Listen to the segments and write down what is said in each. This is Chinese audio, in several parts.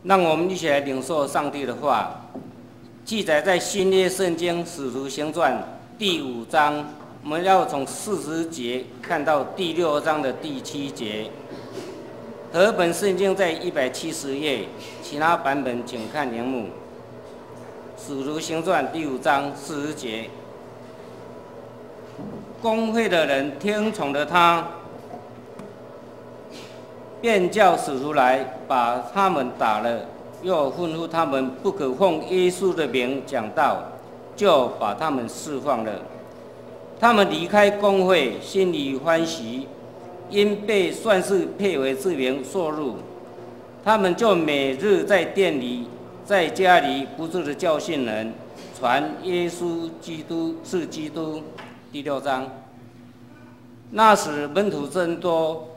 让我们一起来领受上帝的话，记载在新约圣经使徒行传第5章，我们要从40节看到第6章的第7节。和本圣经在170页，其他版本请看荧幕。使徒行传第5章40节，公会的人听从了他，便叫使徒来，把他们打了，又吩咐他们不可奉耶稣的名讲道，就把他们释放了。他们离开公会，心里欢喜，因被算是配为之名受辱。他们就每日在店里、在家里不住的教训人，传耶稣基督是基督。第6章，那时门徒增多，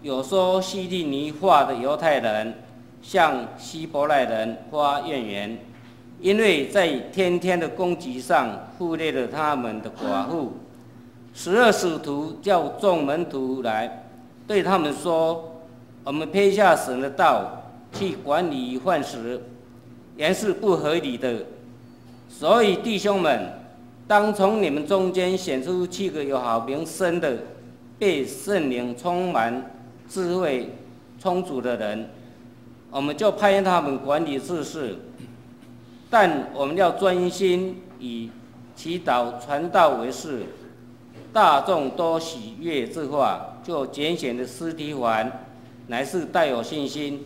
有说希利尼话的犹太人向希伯来人发怨言，因为在天天的供给上忽略了他们的寡妇。12使徒叫众门徒来，对他们说：我们撇下神的道，去管理饭食，原是不合理的。所以弟兄们，当从你们中间选出7个有好名声的、被圣灵充满、智慧充足的人，我们就派他们管理这事。但我们要专心以祈祷传道为事。大众都喜悦这话，就拣选的司提反，乃是带有信心、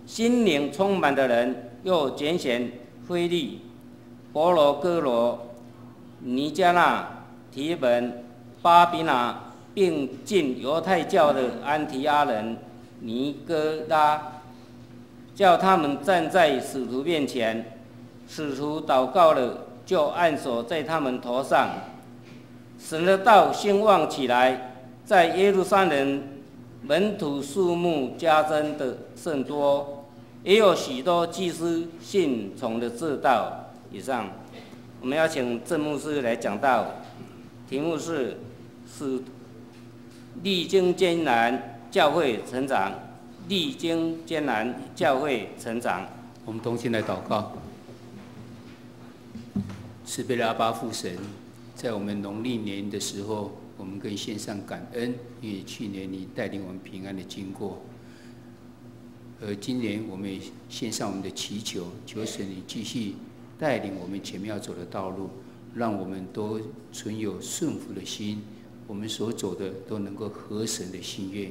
心灵充满的人，又拣选腓利、伯罗哥罗、尼加纳、提本、巴比拿，并进犹太教的安提阿人尼哥拉，叫他们站在使徒面前。使徒祷告了，就按手在他们头上。神的道兴旺起来，在耶路撒冷门徒数目加增的甚多，也有许多祭司信从了这道。以上，我们要请郑牧师来讲道，题目是历经艰难教会成长，历经艰难教会成长。我们同心来祷告。慈悲的阿爸父神，在我们农历年的时候，我们更献上感恩，因为去年你带领我们平安的经过。而今年我们也献上我们的祈求，求神你继续带领我们前面要走的道路，让我们都存有顺服的心，我们所走的都能够合神的心愿。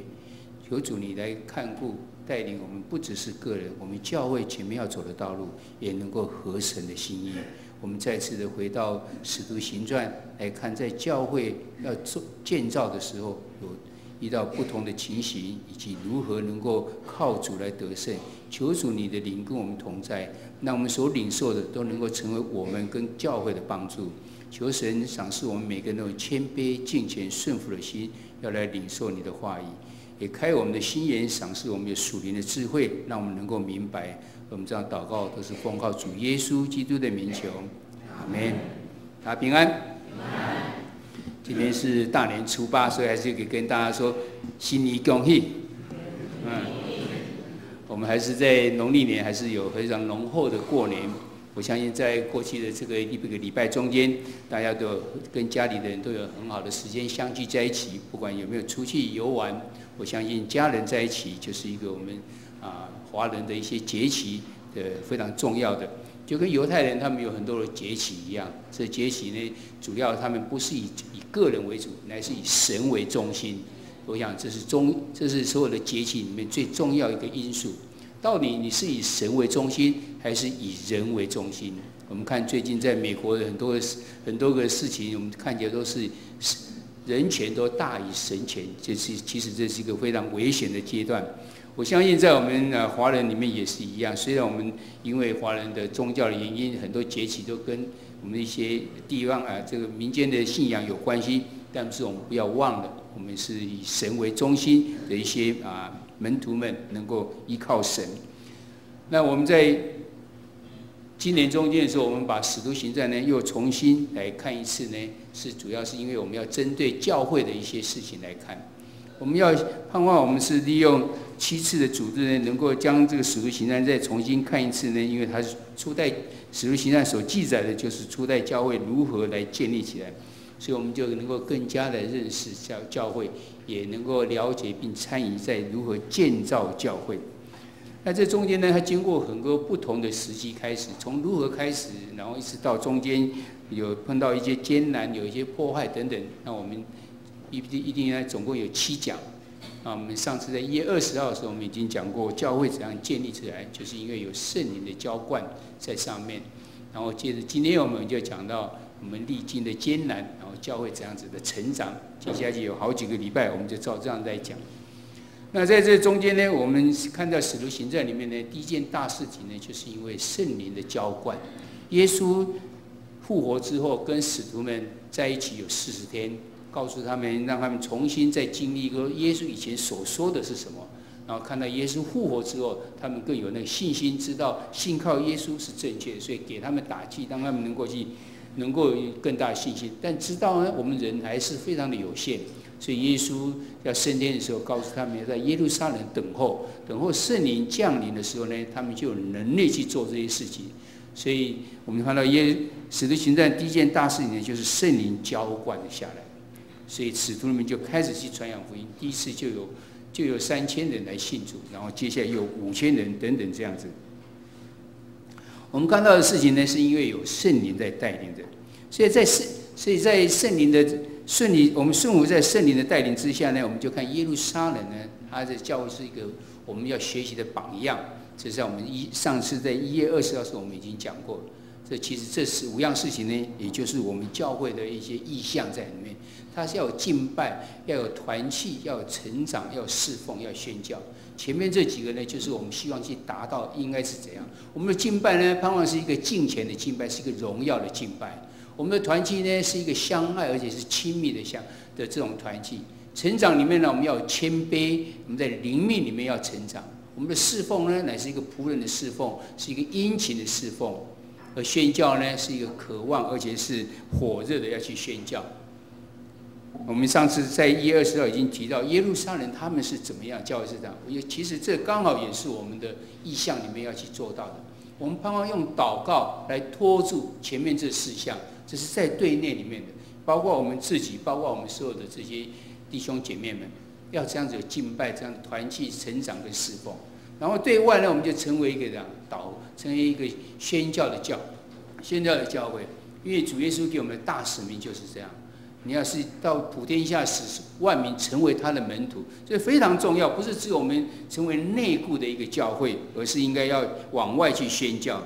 求主你来看顾带领我们，不只是个人，我们教会前面要走的道路也能够合神的心意。我们再次的回到使徒行传来看，在教会要建造的时候，有遇到不同的情形，以及如何能够靠主来得胜。求主你的灵跟我们同在，让我们所领受的都能够成为我们跟教会的帮助。求神赏赐我们每个人都有谦卑、敬虔、顺服的心，要来领受你的话语，也开我们的心眼，赏赐我们有属灵的智慧，让我们能够明白。我们这样祷告都是奉靠主耶稣基督的名求，阿们。大家平安。今天是大年初8，所以还是可以跟大家说新年恭喜。我们还是在农历年，还是有非常浓厚的过年。我相信在过去的这个1个礼拜中间，大家都有跟家里的人都有很好的时间相聚在一起，不管有没有出去游玩，我相信家人在一起就是一个我们华人的一些节期的非常重要的，就跟犹太人他们有很多的节期一样。这节期呢，主要他们不是以个人为主，乃是以神为中心。我想这是所有的节期里面最重要一个因素。到底你是以神为中心，还是以人为中心？我们看最近在美国的很多个事情，我们看起来都是人权都大于神权，其实这是一个非常危险的阶段。我相信在我们华人里面也是一样，虽然我们因为华人的宗教的原因，很多节期都跟我们一些地方这个民间的信仰有关系，但是我们不要忘了，我们是以神为中心的一些门徒们能够依靠神。那我们在今年中间的时候，我们把《使徒行传》呢又重新来看一次呢，是主要是因为我们要针对教会的一些事情来看。我们要盼望我们是利用7次的组织呢，能够将这个使徒行传再重新看一次呢，因为它是初代使徒行传所记载的，就是初代教会如何来建立起来，所以我们就能够更加的认识教会，也能够了解并参与在如何建造教会。那这中间呢，它经过很多不同的时期开始，从如何开始，然后一直到中间有碰到一些艰难，有一些迫害等等。那我们一定呢，总共有7讲。我们上次在1月20号的时候，我们已经讲过教会怎样建立起来，就是因为有圣灵的浇灌在上面。然后接着今天我们就讲到我们历经的艰难，然后教会怎样子的成长。接下去有好几个礼拜，我们就照这样来讲。那在这中间呢，我们看到使徒行传里面呢，第一件大事情呢，就是因为圣灵的浇灌。耶稣复活之后，跟使徒们在一起有40天，告诉他们，让他们重新再经历一个耶稣以前所说的是什么。然后看到耶稣复活之后，他们更有那个信心，知道信靠耶稣是正确的，所以给他们打气，让他们能够有更大的信心。但知道呢，我们人还是非常的有限。所以耶稣要升天的时候，告诉他们要在耶路撒冷等候圣灵降临的时候呢，他们就有能力去做这些事情。所以我们看到使徒行传第一件大事情呢，就是圣灵浇灌了下来。所以使徒们就开始去传扬福音，第一次就有3000人来信主，然后接下来又有5000人等等这样子。我们看到的事情呢，是因为有圣灵在带领着，所以在圣灵的我们顺服在圣灵的带领之下呢，我们就看耶路撒冷呢，它的教会是一个我们要学习的榜样。这是我们上次在1月20号时候我们已经讲过。其实这15样事情呢，也就是我们教会的一些意向在里面。它是要有敬拜，要有团契，要有成长，要有侍奉，要宣教。前面这几个呢，就是我们希望去达到应该是怎样。我们的敬拜呢，盼望是一个敬虔的敬拜，是一个荣耀的敬拜。我们的团契呢，是一个相爱而且是亲密的这种团契。成长里面呢，我们要有谦卑，我们在灵命里面要成长。我们的侍奉呢，乃是一个仆人的侍奉，是一个殷勤的侍奉。而宣教呢，是一个渴望而且是火热的要去宣教。我们上次在1月20号已经提到耶路撒冷他们是怎么样，教会是这样。其实这刚好也是我们的意向里面要去做到的。我们盼望用祷告来拖住前面这4项，这是在对内里面的，包括我们自己，包括我们所有的这些弟兄姐妹们，要这样子有敬拜，这样团契成长跟侍奉。然后对外呢，我们就成为一个成为一个宣教的教会，因为主耶稣给我们的大使命就是这样。你要是到普天下使万民成为他的门徒，这非常重要，不是只有我们成为内部的一个教会，而是应该要往外去宣教。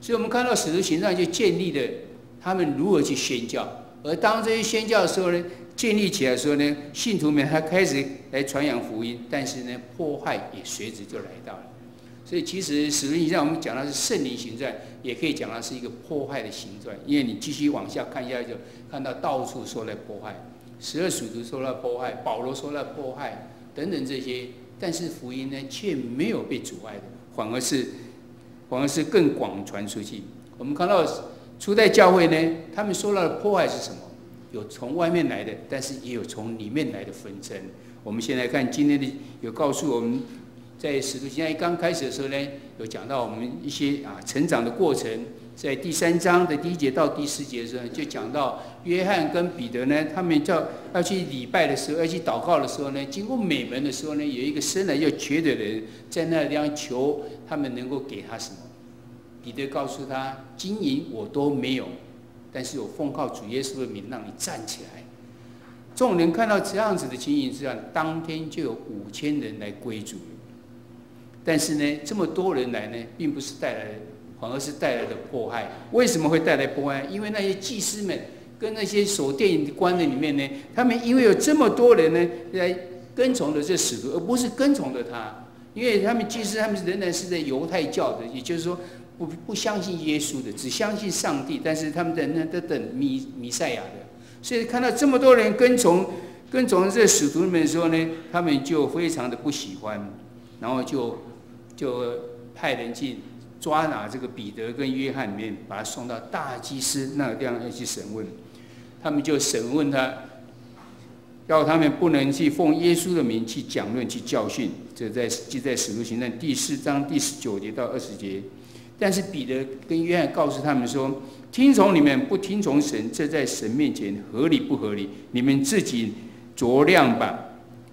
所以我们看到使徒行传就建立了他们如何去宣教，而当这些宣教的时候呢，建立起来的时候呢，信徒们他开始来传扬福音，但是呢，迫害也随之就来到了。所以其实使徒行传我们讲的是圣灵行传，也可以讲它是一个迫害的行传，因为你继续往下看下去，就看到到处受到迫害，12使徒受到迫害，保罗受到迫害等等这些，但是福音呢却没有被阻碍的，反而是更广传出去。我们看到初代教会呢，他们受到的迫害是什么？有从外面来的，但是也有从里面来的纷争。我们先来看今天的有告诉我们。在使徒行传刚开始的时候呢，有讲到我们一些成长的过程。在第3章的第1节到第4节的时候，就讲到约翰跟彼得呢，他们要去礼拜的时候，要去祷告的时候呢，经过美门的时候呢，有一个生来就瘸的人在那地方求他们能够给他什么。彼得告诉他：金银我都没有，但是我奉靠主耶稣的名让你站起来。众人看到这样子的情形之下，当天就有5000人来归主。但是呢，这么多人来呢，并不是带来的，反而是带来的迫害。为什么会带来迫害？因为那些祭司们跟那些守殿官的里面呢，他们因为有这么多人呢来跟从的这使徒，而不是跟从的他。因为他们祭司他们仍然是在犹太教的，也就是说不相信耶稣的，只相信上帝。但是他们仍然在等弥赛亚的。所以看到这么多人跟从这使徒们的时候呢，他们就非常的不喜欢，然后就派人去抓拿这个彼得跟约翰里面，把他送到大祭司那个地方要去审问。他们就审问他，要他们不能去奉耶稣的名去讲论、去教训。这记在使徒行传第4章第19节到20节。但是彼得跟约翰告诉他们说：听从你们，不听从神，这在神面前合理不合理？你们自己酌量吧。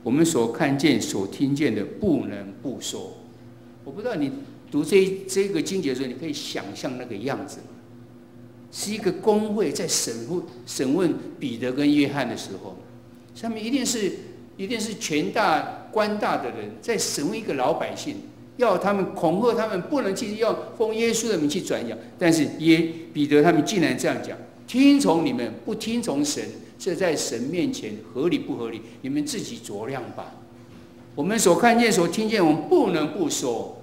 我们所看见、所听见的，不能不说。我不知道你读这个经节的时候，你可以想象那个样子吗？是一个公会在审问彼得跟约翰的时候，上面一定是权大官大的人在审问一个老百姓，要他们恐吓他们不能去要奉耶稣的名去传讲。但是彼得他们竟然这样讲：听从你们，不听从神，这在神面前合理不合理？你们自己酌量吧。我们所看见、所听见，我们不能不说。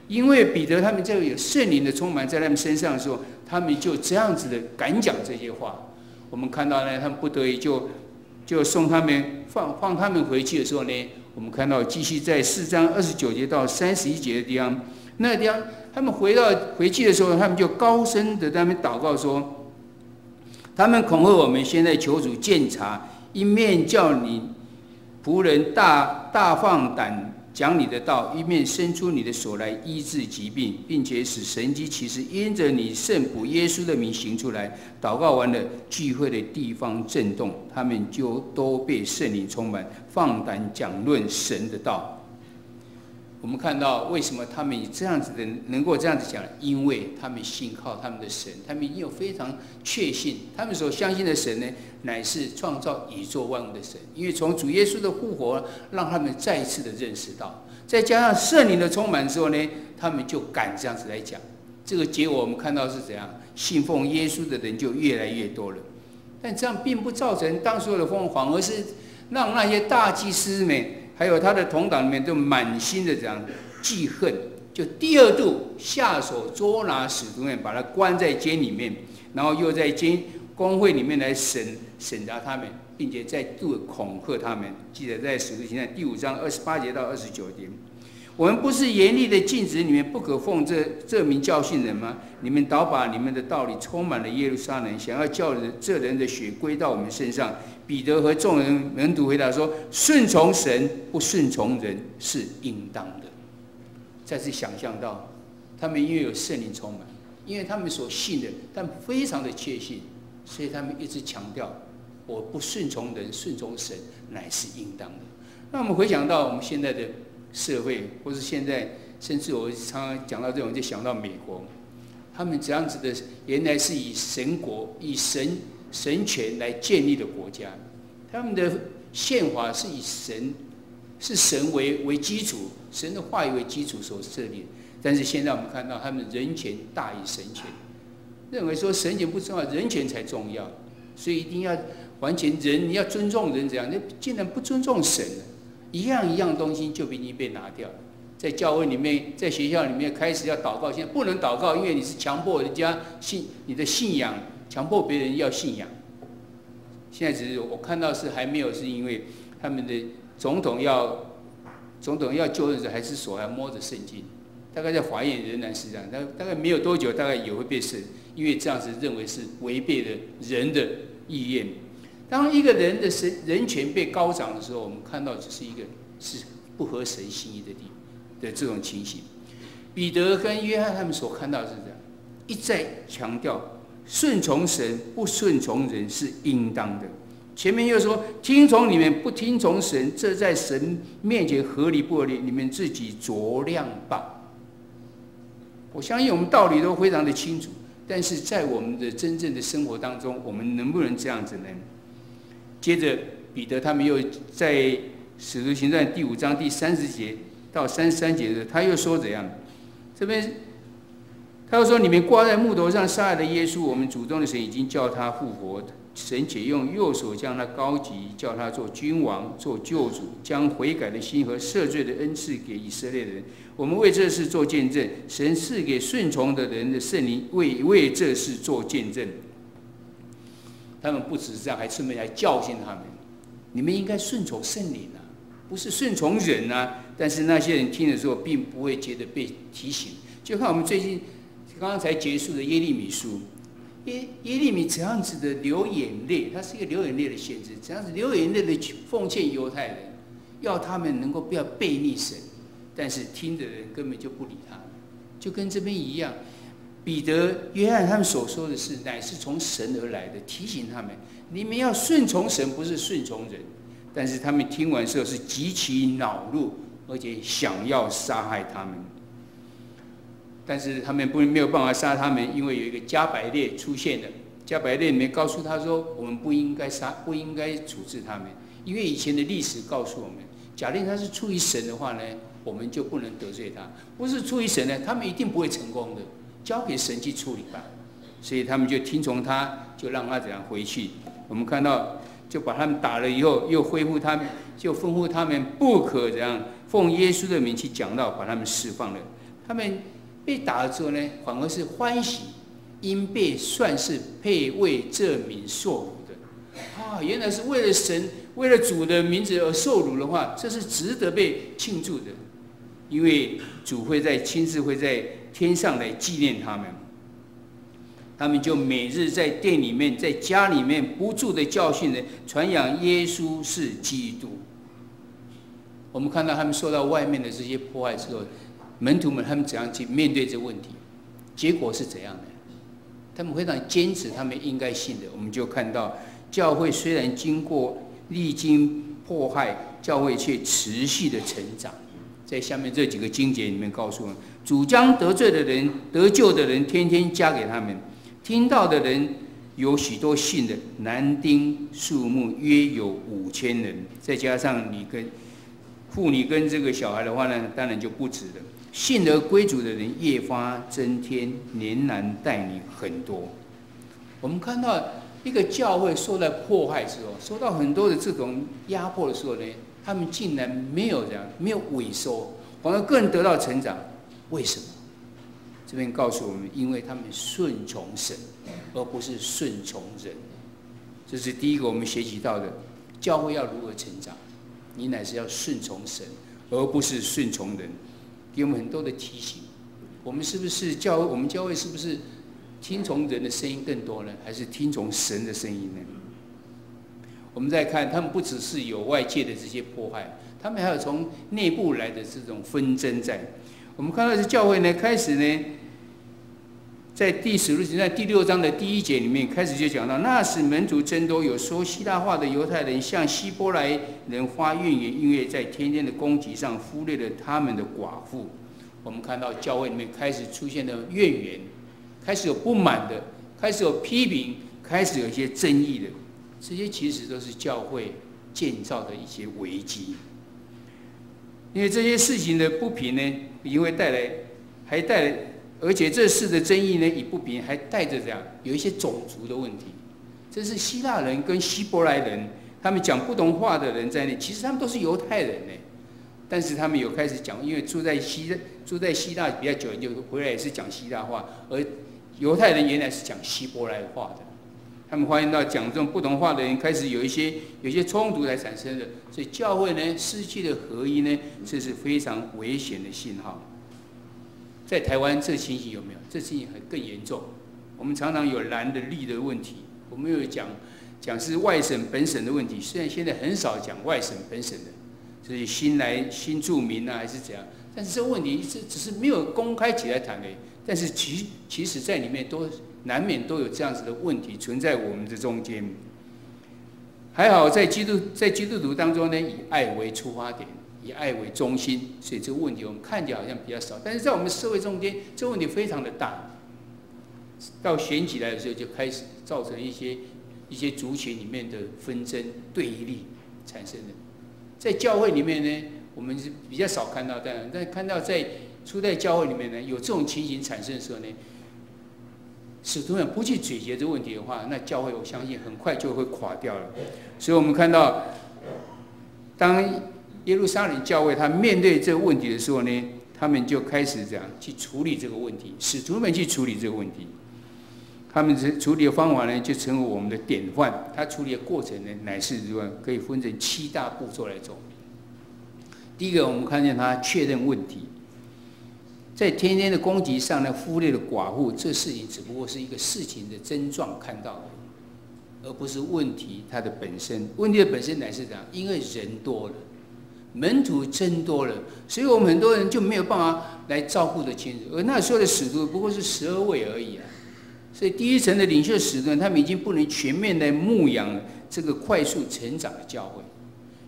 因为彼得他们这个有圣灵的充满在他们身上的时候，他们就这样子的敢讲这些话。我们看到呢，他们不得已就送他们放他们回去的时候呢，我们看到继续在4章29节到31节的地方，那个地方他们回去的时候，他们就高声的在那边祷告说：他们恐吓我们，现在求主鉴察，一面叫你仆人大放胆讲你的道，一面伸出你的手来医治疾病，并且使神迹奇事因着你圣仆耶稣的名行出来。祷告完了，聚会的地方震动，他们就都被圣灵充满，放胆讲论神的道。我们看到为什么他们这样子的能够这样子讲，因为他们信靠他们的神，他们已经有非常确信，他们所相信的神呢，乃是创造宇宙万物的神。因为从主耶稣的复活，让他们再一次的认识到，再加上圣灵的充满之后呢，他们就敢这样子来讲。这个结果我们看到是怎样，信奉耶稣的人就越来越多了。但这样并不造成当时的风，反而是让那些大祭司们还有他的同党里面都满心的这样记恨，就第二度下手捉拿使徒们，把他关在监里面，然后又在公会里面来审查他们，并且再度恐吓他们。记得在使徒行传第5章28节到29节。我们不是严厉的禁止你们不可奉这名教训人吗？你们倒把你们的道理充满了耶路撒冷，想要叫这人的血归到我们身上。彼得和众人门徒回答说：顺从神，不顺从人是应当的。再次想象到，他们因为有圣灵充满，因为他们所信的，但非常的确信，所以他们一直强调：我不顺从人，顺从神乃是应当的。那我们回想到我们现在的社会，或是现在，甚至我常常讲到这种，就想到美国，他们这样子的，原来是以神国、以神权来建立的国家，他们的宪法是以神为基础，神的话语为基础所设立的。但是现在我们看到，他们人权大于神权，认为说神权不重要，人权才重要，所以一定要完全你要尊重人，这样，那竟然不尊重神了。一样东西就已经被拿掉了，在教会里面，在学校里面开始要祷告，现在不能祷告，因为你是强迫人家你的信仰，强迫别人要信仰。现在只是我看到是还没有，是因为他们的总统要就任时还是手还摸着圣经，大概在法院仍然是这样，大概没有多久，大概也会被审，因为这样子认为是违背了人的意愿。当一个人的人权被高涨的时候，我们看到只是一个是不合神心意的这种情形。彼得跟约翰他们所看到的是这样，一再强调顺从神不顺从人是应当的。前面又说听从你们不听从神，这在神面前合理不合理？你们自己酌量吧。我相信我们道理都非常的清楚，但是在我们的真正的生活当中，我们能不能这样子呢？接着彼得他们又在使徒行传第5章第30节到33节的时候，他又说怎样？这边他又说：你们挂在木头上杀害的耶稣，我们主动的神已经叫他复活，神且用右手将他高举，叫他做君王，做救主，将悔改的心和赦罪的恩赐给以色列人。我们为这事做见证，神赐给顺从的人的圣灵为这事做见证。他们不只是这样，还顺便来教训他们：你们应该顺从圣灵啊，不是顺从人啊。但是那些人听的时候，并不会觉得被提醒。就看我们最近刚刚才结束的耶利米书，耶利米怎样子的流眼泪，他是一个流眼泪的先知，怎样子流眼泪的奉献犹太人，要他们能够不要背逆神，但是听的人根本就不理他，就跟这边一样。彼得、约翰他们所说的是，乃是从神而来的，提醒他们，你们要顺从神，不是顺从人。但是他们听完之后是极其恼怒，而且想要杀害他们。但是他们没有办法杀他们，因为有一个加百列出现了。加百列里面告诉他说，我们不应该处置他们，因为以前的历史告诉我们，假定他是出于神的话呢，我们就不能得罪他；不是出于神呢，他们一定不会成功的。交给神去处理吧，所以他们就听从他，就让他怎样回去。我们看到，就把他们打了以后，又恢复他们，就吩咐他们不可怎样奉耶稣的名去讲道，把他们释放了。他们被打了之后呢，反而是欢喜，因被算是配为这名受辱的。原来是为了神、为了主的名字而受辱的话，这是值得被庆祝的，因为主亲自会在天上来纪念他们。他们就每日在店里面、在家里面不住的教训人，传扬耶稣是基督。我们看到他们受到外面的这些迫害之后，门徒们他们怎样去面对这个问题？结果是怎样的？他们非常坚持他们应该信的。我们就看到教会虽然历经迫害，教会却持续的成长。在下面这几个经节里面告诉我们，主将得罪的人、得救的人，天天加给他们。听到的人有许多信的，男丁数目约有5000人，再加上妇女跟这个小孩的话呢，当然就不止了。信而归主的人越发增添，连男带女很多。我们看到一个教会受到迫害之后，受到很多的这种压迫的时候呢，他们竟然没有萎缩，反而更得到成长。为什么？这边告诉我们，因为他们顺从神，而不是顺从人。这是第一个我们学习到的，教会要如何成长，你乃是要顺从神，而不是顺从人。给我们很多的提醒，我们教会是不是听从人的声音更多呢，还是听从神的声音呢？我们再看，他们不只是有外界的这些迫害，他们还有从内部来的这种纷争在。我们看到这教会呢，开始呢，在第使徒行传第6章的第1节里面开始就讲到，那时门徒增多，有说希腊话的犹太人向希伯来人发怨言，因为在天天的供给上忽略了他们的寡妇。我们看到教会里面开始出现了怨言，开始有不满的，开始有批评，开始有一些争议的，这些其实都是教会建造的一些危机。因为这些事情的不平呢，也会带来，而且这事的争议呢，以不平还带着有一些种族的问题。这是希腊人跟希伯来人，他们讲不同话的人在内，其实他们都是犹太人呢。但是他们有开始讲，因为住在希腊比较久，就回来也是讲希腊话，而犹太人原来是讲希伯来话的。他们发现到讲这种不同话的人开始有一些冲突才产生的，所以教会呢失去了合一呢，这是非常危险的信号。在台湾这情形有没有？这情形更严重。我们常常有蓝的绿的问题，我们有讲是外省本省的问题，虽然现在很少讲外省本省的，就是新住民啊还是怎样，但是这个问题只是没有公开起来谈而已。但是其实在里面难免都有这样子的问题存在我们的中间。还好在基督徒当中呢，以爱为出发点，以爱为中心，所以这个问题我们看起来好像比较少，但是在我们社会中间，这个问题非常的大。到选举来的时候，就开始造成一些族群里面的纷争对立产生的。在教会里面呢，我们是比较少看到，但看到在初代教会里面呢，有这种情形产生的时候呢，使徒们不去解决这个问题的话，那教会我相信很快就会垮掉了。所以我们看到，当耶路撒冷教会他面对这个问题的时候呢，他们就开始这样去处理这个问题，使徒们去处理这个问题。他们处理的方法呢，就成为我们的典范。他处理的过程呢，乃是如何可以分成7大步骤来走。第一个，我们看见他确认问题。在天天的攻击上呢，忽略了寡妇，这事情只不过是一个事情的症状看到的，而不是问题它的本身。问题的本身乃是怎样？因为人多了，门徒真多了，所以我们很多人就没有办法来照顾得清楚。而那时候的使徒不过是12位而已啊，所以第一层的领袖使徒，他们已经不能全面来牧养这个快速成长的教会。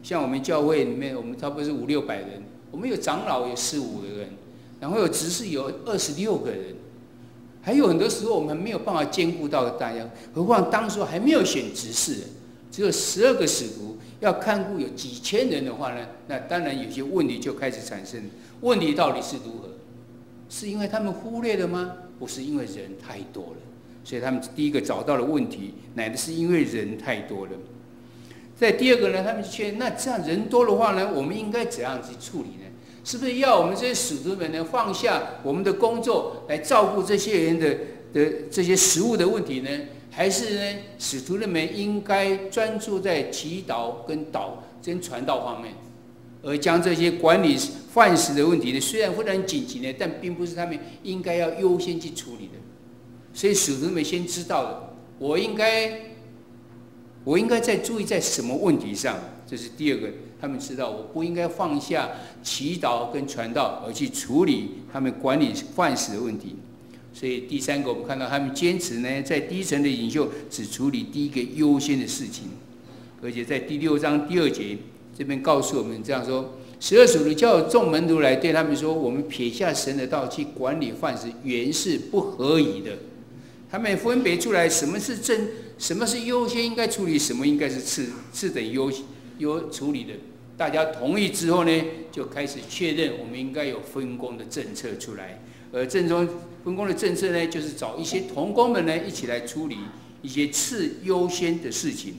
像我们教会里面，我们差不多是500-600人，我们有长老有15个人，然后有执事有26个人，还有很多时候我们没有办法兼顾到大家，何况当时还没有选执事，只有12个使徒，要看顾有几千人的话呢，那当然有些问题就开始产生。问题到底是如何？是因为他们忽略了吗？不是，因为人太多了，所以他们第一个找到了问题，乃的是因为人太多了。在第二个呢，他们觉得那这样人多的话呢，我们应该怎样去处理呢？是不是要我们这些使徒们呢放下我们的工作来照顾这些人的这些食物的问题呢？还是呢，使徒们应该专注在祈祷跟传道方面，而将这些管理饭食的问题呢，虽然非常紧急呢，但并不是他们应该要优先去处理的。所以使徒们先知道了，我应该在注意在什么问题上，这是第二个。他们知道我不应该放下祈祷跟传道，而去处理他们管理饭食的问题。所以第三个，我们看到他们坚持呢，在第一层的领袖只处理第一个优先的事情，而且在第6章第2节这边告诉我们这样说：12使徒叫众门徒来对他们说，我们撇下神的道去管理饭食，原是不合宜的。他们分别出来什么是正，什么是优先应该处理，什么应该是次等优处理的。大家同意之后呢，就开始确认我们应该有分工的政策出来。而正中分工的政策呢，就是找一些同工们呢一起来处理一些次优先的事情，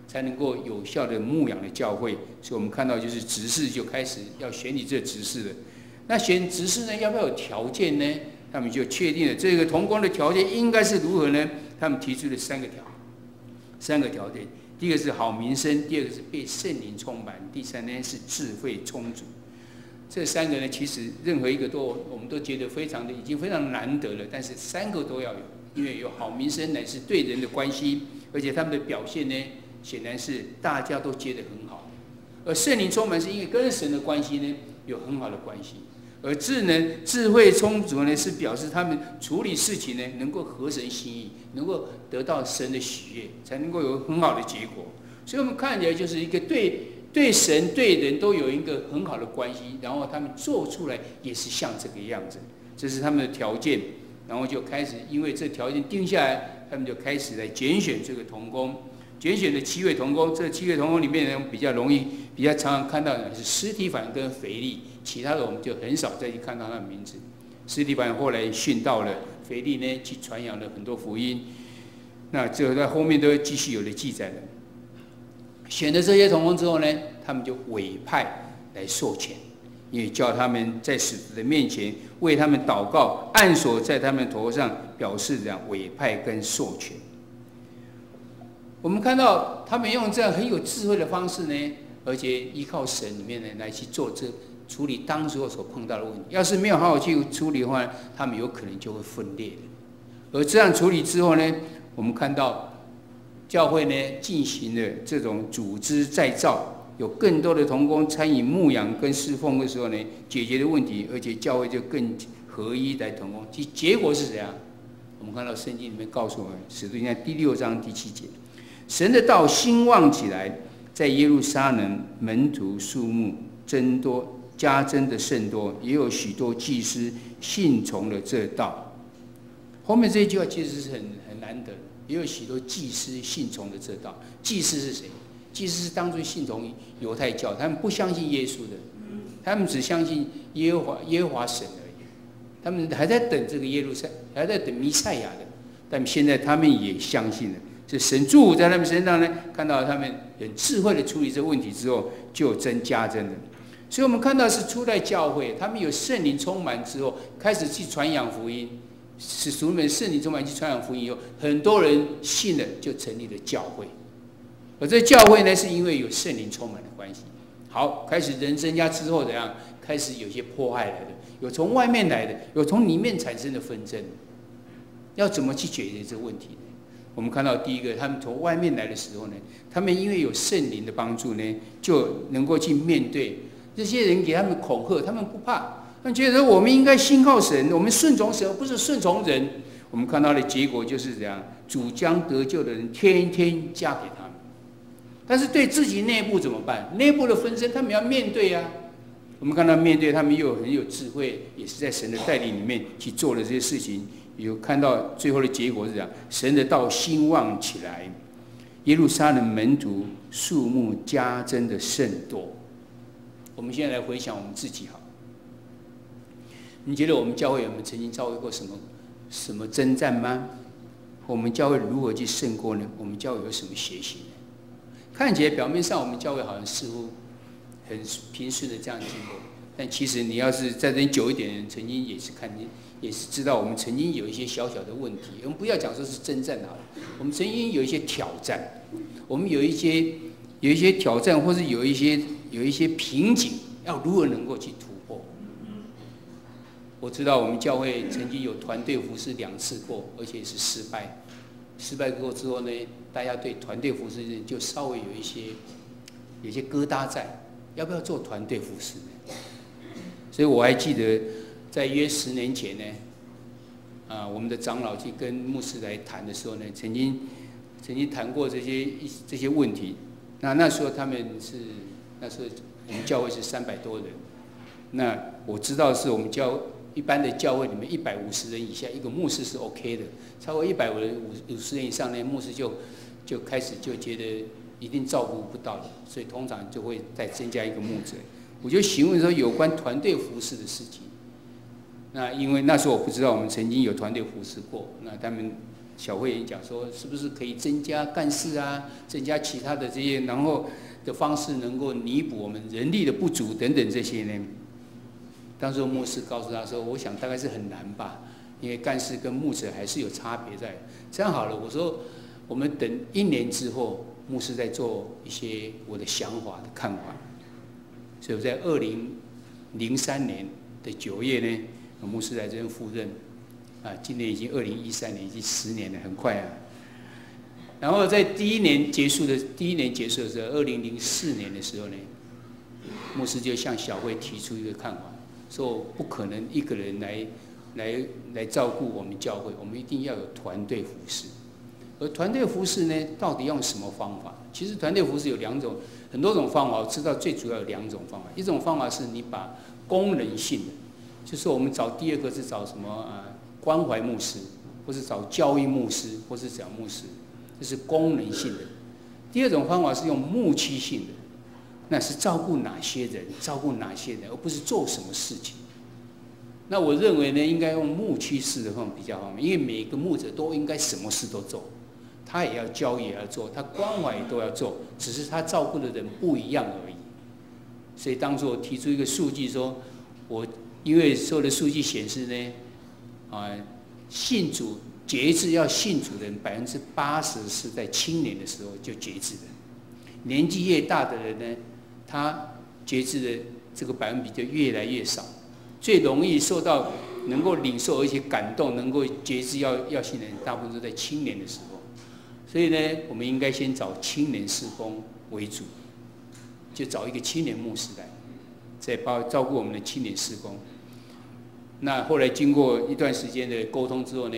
才能够有效的牧养的教会。所以我们看到就是执事就开始要选你这执事了。那选执事呢，要不要有条件呢？他们就确定了这个同工的条件应该是如何呢？他们提出了3个条件。第一个是好名声，第二个是被圣灵充满，第三呢是智慧充足。这3个呢，其实任何一个我们都觉得已经非常难得了，但是3个都要有，因为有好名声乃是对人的关系，而且他们的表现呢，显然是大家都觉得很好。而圣灵充满是因为跟神的关系呢有很好的关系，而智慧充足呢，是表示他们处理事情呢能够合神心意，能够得到神的喜悦，才能够有很好的结果。所以我们看起来就是一个对神对人都有一个很好的关系，然后他们做出来也是像这个样子，这是他们的条件。然后就开始因为这条件定下来，他们就开始来拣选这个同工，拣选了7位同工。这7位同工里面呢，比较常常看到的是司提反跟腓利，其他的我们就很少再去看到他的名字。司提反后来殉道了，腓利呢去传扬了很多福音，那这在后面都继续有了记载了。选了这些同工之后呢，他们就委派来授权，因为叫他们在使徒的面前为他们祷告，按手在他们头上，表示这样委派跟授权。我们看到他们用这样很有智慧的方式呢，而且依靠神里面呢来去做处理当时所碰到的问题。要是没有好好去处理的话，他们有可能就会分裂的。而这样处理之后呢，我们看到教会呢进行了这种组织再造，有更多的同工参与牧养跟侍奉的时候呢，解决的问题，而且教会就更合一来同工。其结果是怎样？我们看到圣经里面告诉我们，使徒行传第6章第7节，神的道兴旺起来，在耶路撒冷门徒数目增多，加增的甚多，也有许多祭司信从了这道。后面这一句话其实是很难得的，也有许多祭司信从了这道。祭司是谁？祭司是当初信从犹太教，他们不相信耶稣的，他们只相信耶和华神而已。他们还在等这个耶路撒，还在等弥赛亚的，但现在他们也相信了。这神祝福在他们身上呢，看到他们很智慧的处理这个问题之后，就加增了。所以我们看到是初代教会，他们有圣灵充满之后，开始去传扬福音，使徒们圣灵充满去传扬福音以后，很多人信了，就成立了教会。而这教会呢，是因为有圣灵充满的关系。好，开始人增加之后怎样？开始有些迫害来了，有从外面来的，有从里面产生的纷争，要怎么去解决这个问题呢？我们看到第一个，他们从外面来的时候呢，他们因为有圣灵的帮助呢，就能够去面对这些人给他们恐吓，他们不怕，他们觉得我们应该信靠神，我们顺从神，而不是顺从人。我们看到的结果就是这样，主将得救的人天天加给他们。但是对自己内部怎么办？内部的纷争，他们要面对啊。我们看到面对他们又很有智慧，也是在神的带领里面去做了这些事情。有看到最后的结果是这样：神的道兴旺起来，耶路撒冷门徒数目加增的甚多。我们现在来回想我们自己好，你觉得我们教会有没有曾经遭遇过什么征战吗？我们教会如何去胜过呢？我们教会有什么学习呢？看起来表面上我们教会好像似乎很平顺的这样经过，但其实你要是在这里久一点的人，曾经也是看见，也是知道我们曾经有一些小小的问题。我们不要讲说是征战好了，我们曾经有一些挑战，我们有一些挑战，或是有一些瓶颈，要如何能够去突破？我知道我们教会曾经有团队服事2次过，而且是失败。失败过之后呢，大家对团队服事就稍微有一些疙瘩在，要不要做团队服事呢？所以我还记得，在约10年前呢，我们的长老去跟牧师来谈的时候呢，曾经谈过这些问题。那时候我们教会是300多人，那我知道是我们一般的教会里面150人以下，一个牧师是 OK 的，超过150人以上呢，牧师就开始就觉得一定照顾不到了，所以通常就会再增加一个牧者。我就询问说有关团队服事的事情。那因为那时候我不知道我们曾经有团队服事过，那他们小会员讲说，是不是可以增加干事啊，增加其他的这些，然后的方式能够弥补我们人力的不足等等这些呢？当时牧师告诉他说，我想大概是很难吧，因为干事跟牧者还是有差别在。这样好了，我说我们等1年之后，牧师再做一些我的想法的看法。所以我在2003年的9月呢，牧师来这边赴任，今年已经2013年，已经10年了，很快啊。然后在第一年结束的时候，2004年的时候呢，牧师就向小会提出一个看法，说不可能一个人来照顾我们教会，我们一定要有团队服事。而团队服事呢，到底用什么方法？其实团队服事有很多种方法，我知道最主要有2种方法。一种方法是你把功能性的，就是我们第二个是找什么关怀牧师，或是找教育牧师，或是找牧师，这是功能性的。第二种方法是用牧区性的，那是照顾哪些人，而不是做什么事情。那我认为呢，应该用牧区式的方法比较好，因为每个牧者都应该什么事都做，他也要教育也要做，他关怀也都要做，只是他照顾的人不一样而已。所以当初我提出一个数据说，因为所有的数据显示呢，信主节制要信主的人80%是在青年的时候就节制的，年纪越大的人呢，他节制的这个百分比就越来越少。最容易受到能够领受而且感动，能够节制要信的人，大部分都在青年的时候。所以呢，我们应该先找青年事工为主，就找一个青年牧师来，再照顾我们的青年事工。那后来经过一段时间的沟通之后呢，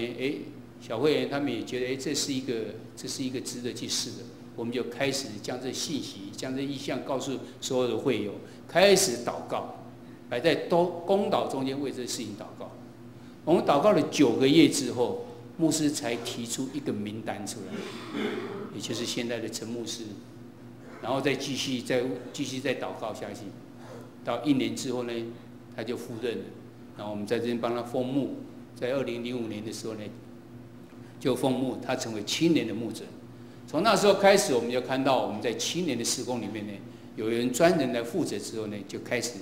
小会员他们也觉得，这是一个值得去试的。我们就开始将这信息、将这意向告诉所有的会友，开始祷告。摆在公祷中间为这事情祷告。我们祷告了9个月之后，牧师才提出一个名单出来，也就是现在的陈牧师，然后再继续再祷告下去。到1年之后呢，他就赴任了，然后我们在这边帮他封牧。在2005年的时候呢，就封牧，他成为青年的牧者。从那时候开始，我们就看到我们在青年的事工里面呢，有人专人来负责之后呢，就开始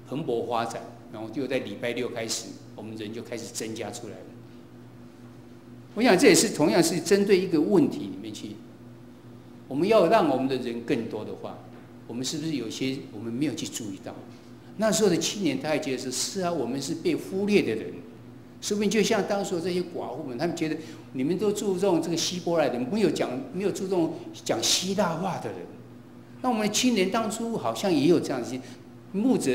蓬勃发展，然后就在礼拜6开始，我们人就开始增加出来了。我想这也是同样是针对一个问题里面去，我们要让我们的人更多的话，我们是不是有些我们没有去注意到？那时候的青年他还觉得是啊，我们是被忽略的人。说不定就像当时这些寡妇们，他们觉得你们都注重这个希伯来人，没有注重讲希腊话的人。那我们的青年当初好像也有这样子，牧者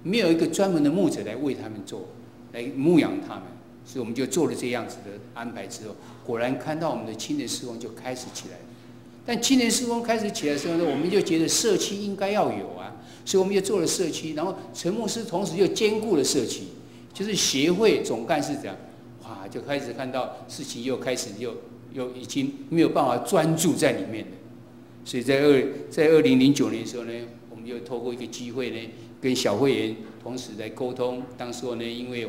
没有一个专门的牧者来为他们做，来牧养他们，所以我们就做了这样子的安排之后，果然看到我们的青年事工就开始起来了。但青年事工开始起来的时候呢，我们就觉得社区应该要有啊，所以我们就做了社区，然后陈牧师同时又兼顾了社区，就是协会总干事这样，哇，就开始看到事情又开始又已经没有办法专注在里面了。所以在2009年的时候呢，我们又透过一个机会呢，跟小会员同时来沟通。当时候呢，因为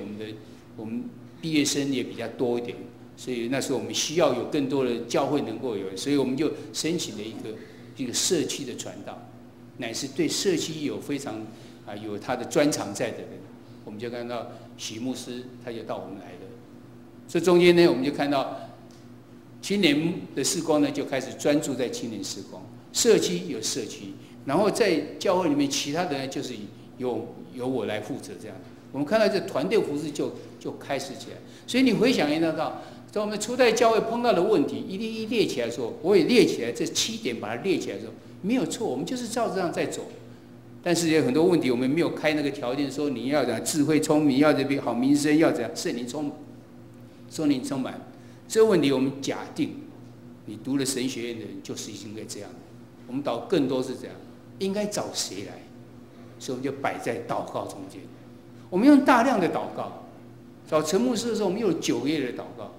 我们毕业生也比较多一点，所以那时候我们需要有更多的教会能够有，所以我们就申请了一个社区的传道，乃是对社区有非常有他的专长在的人。我们就看到许牧师他就到我们来了。这中间呢，我们就看到青年的事工呢，就开始专注在青年事工，社区有社区，然后在教会里面其他的呢，就是由我来负责这样。我们看到这团队服事就开始起来。所以你回想一下到，在我们初代教会碰到的问题，一列起来的时候，我也列起来这7点，把它列起来的时候，没有错，我们就是照这样在走。但是有很多问题，我们没有开那个条件，说你要讲智慧聪明，要这边好名声，要怎样圣灵充满。这个问题我们假定，你读了神学院的人就是应该这样。我们更多是这样，应该找谁来？所以我们就摆在祷告中间。我们用大量的祷告。找陈牧师的时候，我们有9个月的祷告。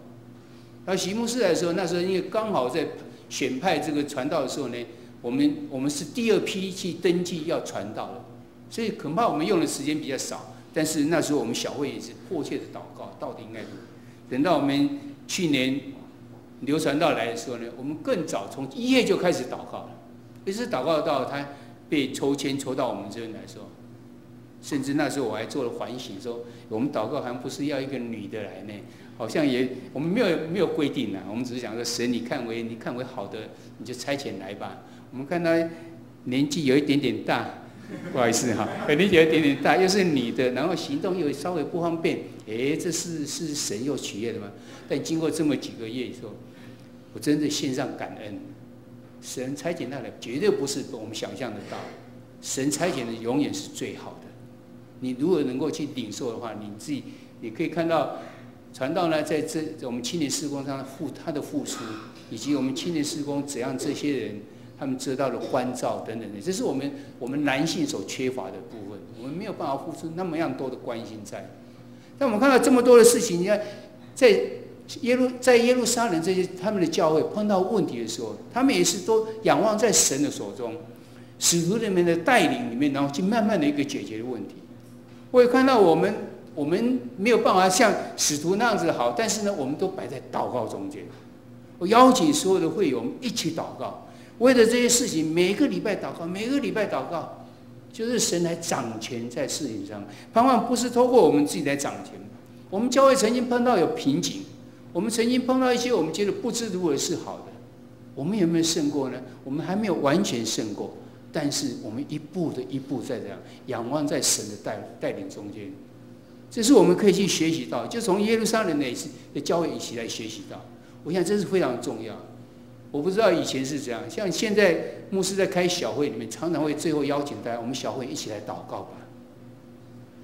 然后徐牧师来的时候，那时候因为刚好在选派这个传道的时候呢，我们是第2批去登记要传道的，所以恐怕我们用的时间比较少。但是那时候我们小会也是迫切的祷告，到底应该如何？等到我们去年刘传道来的时候呢，我们更早从1月就开始祷告了，一直祷告到他被抽签抽到我们这边来的时候，甚至那时候我还做了反省，说我们祷告好像不是要一个女的来呢，好像我们没有规定啊，我们只是讲说神你看为好的，你就差遣来吧。我们看他年纪有一点点大，不好意思哈，年纪有一点点大，又是女的，然后行动又稍微不方便，这是神又取悦的吗？但经过这么几个月以后，我真的献上感恩。神差遣他来，绝对不是我们想象得到，神差遣的永远是最好的。你如果能够去领受的话，你可以看到传道呢，在我们青年事工上他的付出，以及我们青年事工怎样这些人他们得到的关照等等的，这是我们男性所缺乏的部分，我们没有办法付出那么样多的关心在。但我们看到这么多的事情，你看在耶路撒冷这些他们的教会碰到问题的时候，他们也是都仰望在神的手中，使徒里面的带领里面，然后去慢慢的一个解决问题。我也看到我们没有办法像使徒那样子好，但是呢，我们都摆在祷告中间。我邀请所有的会友一起祷告，为了这些事情，每个礼拜祷告，就是神来掌权在事情上。盼望不是透过我们自己来掌权。我们教会曾经碰到有瓶颈，我们曾经碰到一些我们觉得不知如何是好的，我们有没有胜过呢？我们还没有完全胜过。但是我们一步在这样仰望在神的带领中间，这是我们可以去学习到，就从耶路撒冷的教会一起来学习到。我想这是非常重要。我不知道以前是这样，像现在牧师在开小会里面，常常会最后邀请大家，我们小会一起来祷告吧。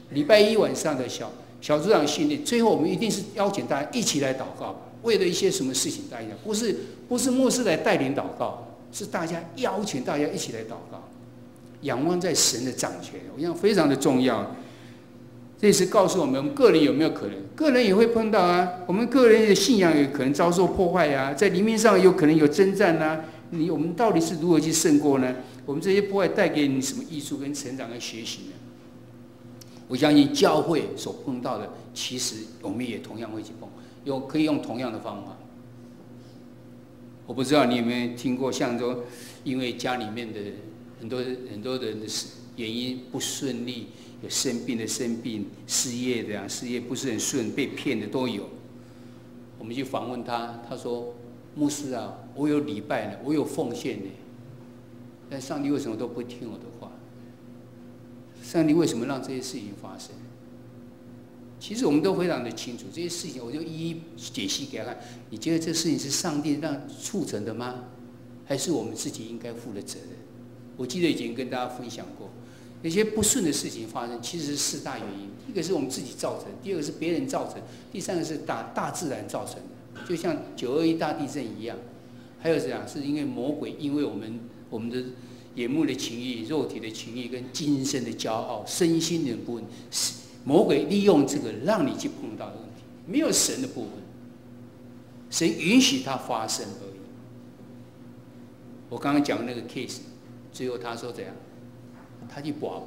礼拜1晚上的小组长训练，最后我们一定是邀请大家一起来祷告，为了一些什么事情大家不是牧师来带领祷告。是大家邀请大家一起来祷告，仰望在神的掌权，我想非常的重要。这是告诉我们个人有没有可能，个人也会碰到啊，我们个人的信仰也可能遭受破坏啊，在灵命上有可能有征战啊。我们到底是如何去胜过呢？我们这些破坏带给你什么益处跟成长跟学习呢？我相信教会所碰到的，其实我们也同样会去碰，可以用同样的方法。我不知道你有没有听过，像说因为家里面的很多人的原因不顺利，有生病的生病，事业不是很顺，被骗的都有。我们去访问他，他说：“牧师啊，我有礼拜呢，我有奉献呢，但上帝为什么都不听我的话？”上帝为什么让这些事情发生？其实我们都非常的清楚，这些事情我就一一解析给他看。你觉得这事情是上帝让促成的吗？还是我们自己应该负的责任？我记得以前跟大家分享过，那些不顺的事情发生，其实是4大原因。一个是我们自己造成，第二个是别人造成，第三个是大自然造成的，就像921大地震一样。还有这样，是因为魔鬼，因为我们的眼目的情欲、肉体的情欲跟今生的骄傲、身心的部分，魔鬼利用这个让你去碰到的问题，没有神的部分，神允许它发生而已。我刚刚讲的那个 case， 最后他说怎样？他去跋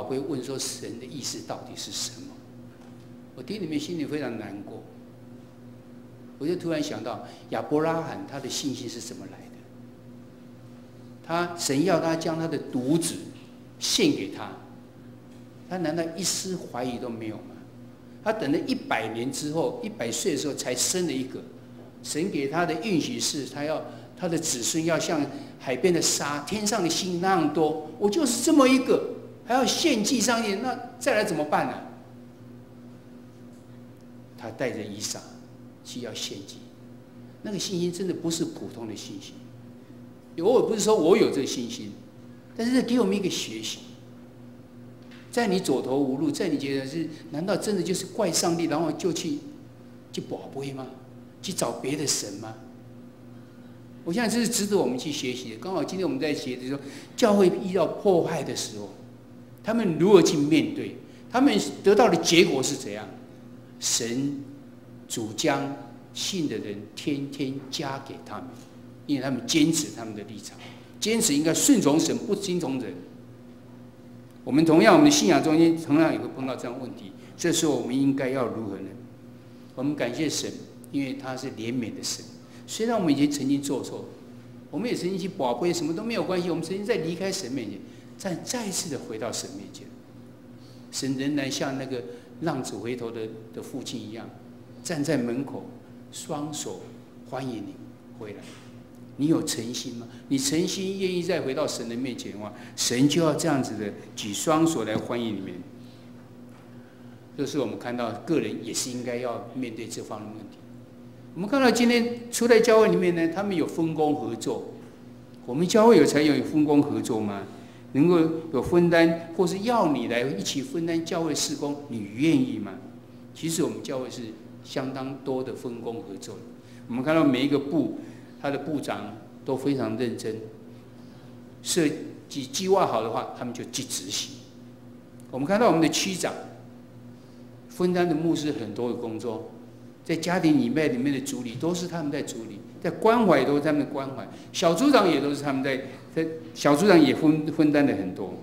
杯，问说神的意思到底是什么？我听里面心里非常难过。我就突然想到亚伯拉罕他的信心是怎么来的？神要他将他的独子献给他，他难道一丝怀疑都没有吗？他等了100年之后，100岁的时候才生了一个。神给他的应许是，他的子孙要像海边的沙、天上的星那样多。我就是这么一个，还要献祭上帝，那再来怎么办呢？他带着以撒去要献祭，那个信心真的不是普通的信心。我不是说我有这个信心，但是这给我们一个学习。在你走投无路，在你觉得是，难道真的就是怪上帝，然后就去跋杯吗？去找别的神吗？我想这是值得我们去学习的。刚好今天我们在学的时候，教会遇到迫害的时候，他们如何去面对？他们得到的结果是怎样？神主将信的人天天加给他们，因为他们坚持他们的立场，坚持应该顺从神，不听从人。我们同样，我们的信仰中间同样也会碰到这样的问题。这时候我们应该要如何呢？我们感谢神，因为他是怜悯的神。虽然我们以前曾经做错，我们也曾经去跋杯，什么都没有关系。我们曾经在离开神面前，再一次的回到神面前，神仍然像那个浪子回头的父亲一样，站在门口，双手欢迎你回来。你有诚心吗？你诚心愿意再回到神的面前的话，神就要这样子的举双手来欢迎你们。这是我们看到个人也是应该要面对这方面的问题。我们看到今天初代教会里面呢，他们有分工合作。我们教会才有分工合作吗？能够有分担，或是要你来一起分担教会事工，你愿意吗？其实我们教会是相当多的分工合作的。我们看到每一个部，他的部长都非常认真，设计计划好的话，他们就去执行。我们看到我们的区长分担的牧师很多的工作，在家庭里面的主理都是他们在主理，在关怀也都是他们的关怀，小组长也都是他们在小组长也分担的很多。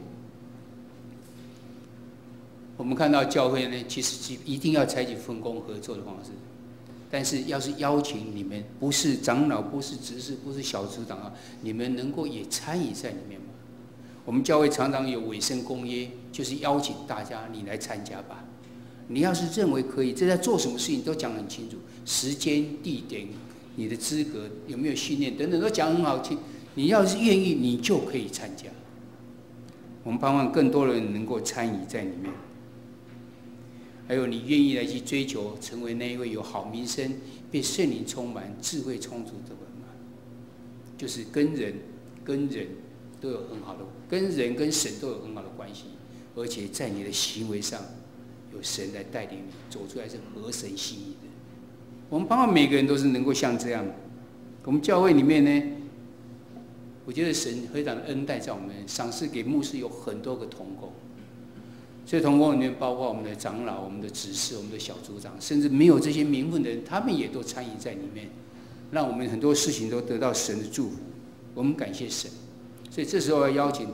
我们看到教会呢，其实一定要采取分工合作的方式。但是要是邀请你们，不是长老，不是执事，不是小组长啊，你们能够也参与在里面吗？我们教会常常有委身公约，就是邀请大家你来参加吧。你要是认为可以，这在做什么事情都讲很清楚，时间、地点、你的资格、有没有训练等等都讲很好听。你要是愿意，你就可以参加。我们盼望更多人能够参与在里面。还有你愿意来去追求，成为那一位有好名声、被圣灵充满、智慧充足的人吗？就是跟人都有很好的，跟人跟神都有很好的关系，而且在你的行为上有神来带领你走出来是合神心意的。我们盼望每个人都是能够像这样。我们教会里面呢，我觉得神非常的恩待在我们，赏赐给牧师有很多个同工。所以同工里面包括我们的长老、我们的执事、我们的小组长，甚至没有这些名分的人，他们也都参与在里面，让我们很多事情都得到神的祝福。我们感谢神。所以这时候要邀请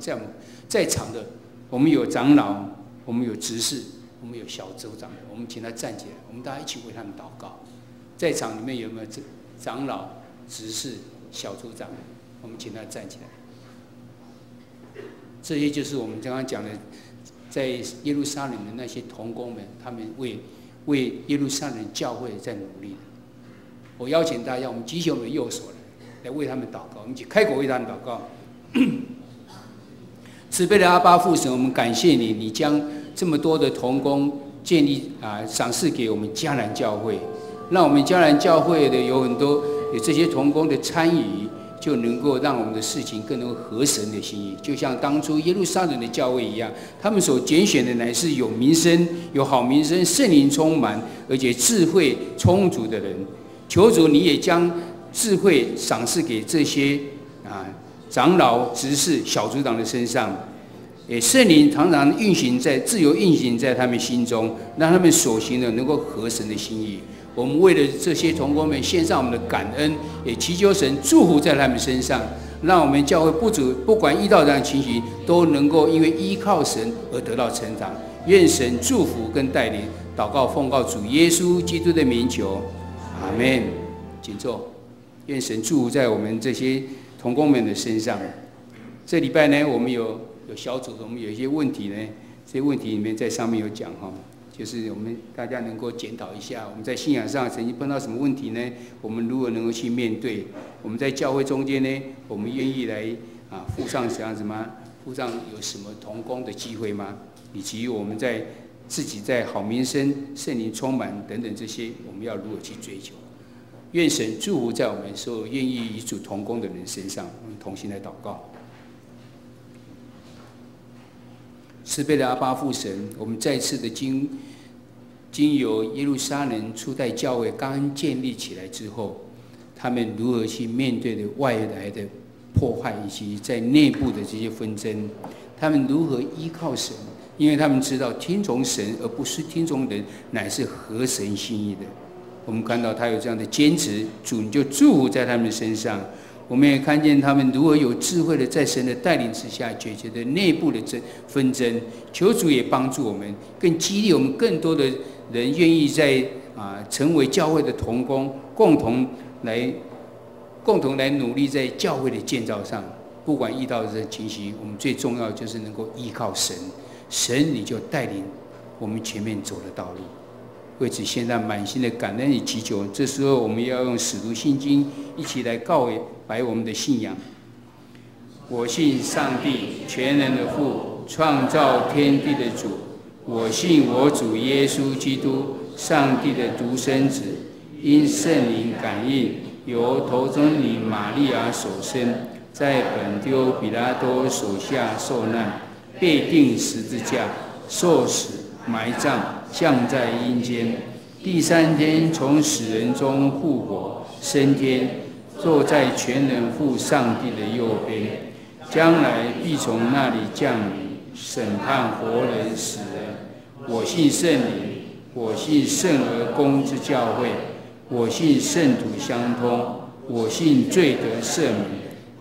在场的，我们有长老，我们有执事，我们有小组长，我们请他站起来，我们大家一起为他们祷告。在场里面有没有长老、执事、小组长？我们请他站起来。这些就是我们刚刚讲的。在耶路撒冷的那些同工们，他们为耶路撒冷教会在努力。我邀请大家，我们举起我们的右手来为他们祷告，我们一起开口为他们祷告。慈悲的阿爸父神，我们感谢你，你将这么多的同工建立赏赐给我们迦南教会，让我们迦南教会的有很多有这些同工的参与，就能够让我们的事情更能合神的心意。就像当初耶路撒冷的教会一样，他们所拣选的乃是有名声、有好名声、圣灵充满，而且智慧充足的人。求主，你也将智慧赏赐给这些长老、执事、小组长的身上。圣灵常常自由运行在他们心中，让他们所行的能够合神的心意。我们为了这些同工们献上我们的感恩，也祈求神祝福在他们身上，让我们教会不管遇到这样的情形，都能够因为依靠神而得到成长。愿神祝福跟带领，祷告奉告主耶稣基督的名求，阿们。请坐。愿神祝福在我们这些同工们的身上。这礼拜呢，我们有小组，我们有一些问题呢，这些问题里面在上面有讲哈。就是我们大家能够检讨一下，我们在信仰上曾经碰到什么问题呢？我们如何能够去面对？我们在教会中间呢，我们愿意来附上这样子吗？附上有什么同工的机会吗？以及我们自己在好名声、圣灵充满等等这些，我们要如何去追求？愿神祝福在我们所有愿意与主同工的人身上。我们同心来祷告。慈悲的阿爸父神，我们再次的经由耶路撒冷初代教会刚建立起来之后，他们如何去面对的外来的破坏，以及在内部的这些纷争，他们如何依靠神？因为他们知道听从神而不是听从人，乃是合神心意的。我们看到他有这样的坚持，主你就祝福在他们身上。我们也看见他们如何有智慧的在神的带领之下解决的内部的纷争。求主也帮助我们，更激励我们更多的人愿意在成为教会的同工，共同来努力在教会的建造上。不管遇到这情形，我们最重要就是能够依靠神，神你就带领我们前面走的道路。为此献上满心的感恩与祈求。这时候我们要用使徒信经一起来告白我们的信仰。我信上帝全能的父，创造天地的主。我信我主耶稣基督，上帝的独生子，因圣灵感应，由头生女玛利亚所生，在本丢彼拉多手下受难，被钉十字架，受死，埋葬，降在阴间。第3天从死人中复活，升天，坐在全能父上帝的右边，将来必从那里降临，审判活人死人。我信圣灵，我信圣而公之教会，我信圣土相通，我信罪得赦免，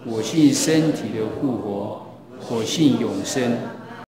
我信身体的复活，我信永生。